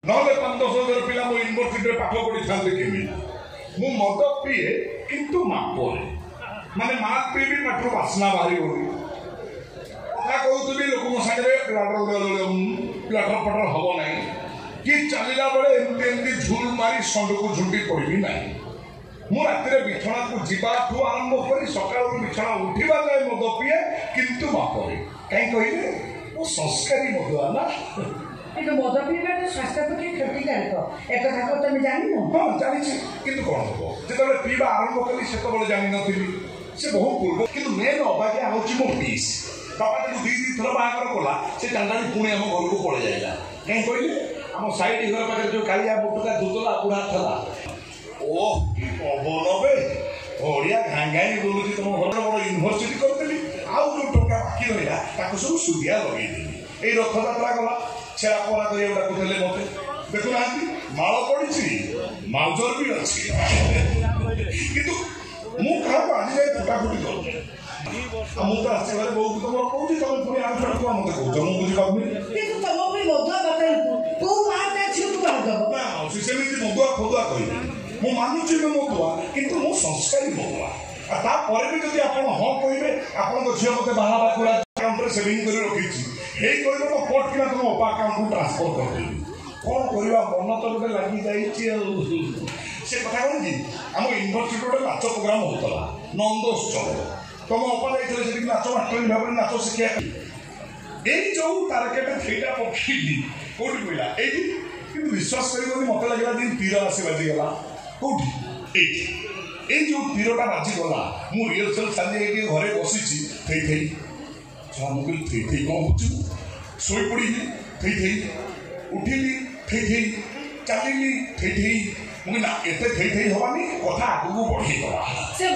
नहले 5-10 पिला मो यूनिवर्सिटी पाठ पढ़ी था केमी मु मद पिए किंतु मापरे माने मात पी भी पाठ वासना बाहरी होनी कहूँ लोक मो सागे प्लाटर पटर हम ना कि चलला बेले एमती झुल मारी संड को झुंटी पड़ी ना मु रातिर बिछना को जीवाठू आरंभ कर सका बिछना उठा जाए मद पिए किंतु मापरे कहीं कहले वो संस्कारी मदुआ ना मद पीवा स्वास्थ्य प्रति क्षतिकारक एक कथा को तुम जान हाँ जानी कि कौन हम जो पीवा आरंभ कली से जानी नी से बहुत पूर्व कि मेन अबाज्ञा हूँ मो पीस बापा जब 2-3 थर बाहर कला से चांदाड़ी पुणी आम घर को पड़े जाएगा कहीं कहले आम साइड घर पाखे जो कालिया बुटुका दूतला बुढ़ा था ओ पवन बे बढ़िया घांगाई बोलूँ तुम घर बड़ यूनिवर्सिटी करी आउ जो टका बाकी रहा सब सुधिया लगेदेली ये रथयात्रा गला छेड़ा पड़ा कर डाकुले मत देखुना माल पड़ी माउजर भी अच्छी कि मुझे आज जाए फुटाफुटी कर मुझे आसबार बहुत तुम कौन तुम पुणी आम छुआ कौन मत कौच मुझे बुझीपार सेमती मदुआ फदुआ कह मु मानुची मदुआ किंतु मु संस्कारी मदुआ तापर भी जब आप हाँ कहे आप झील मत बाहर पूरा अकाउंट सेविंग कर रखी कह तो पट कि तुम अपा अकाउंट को ट्रांसफर करदेवी कौन करवा मन तो गोटे लगी जाइए से कथा कौन कि आम यूनिवर्सिटी गोटे नाच प्रोग्राम होता नंदोत्सव तुम अपा जाइए नाच मास्टर भाव में नाच शिखा यही जो तारकेटा थेटा पक्षी कौटी पड़ा ये कि विश्वास कर मत लगे दिन तीर आसी बाजीगला कौटी ये जो तीरटा बाजीगला मु रिहर्सल सारी घरे बसी थई थई मुझे थई थई कौन बुझू शोई पड़ी थई थई उठिली थई थई चलिली थई थई मुझे ना एते थई थई हवानी कथा आगू बढ़ी गला से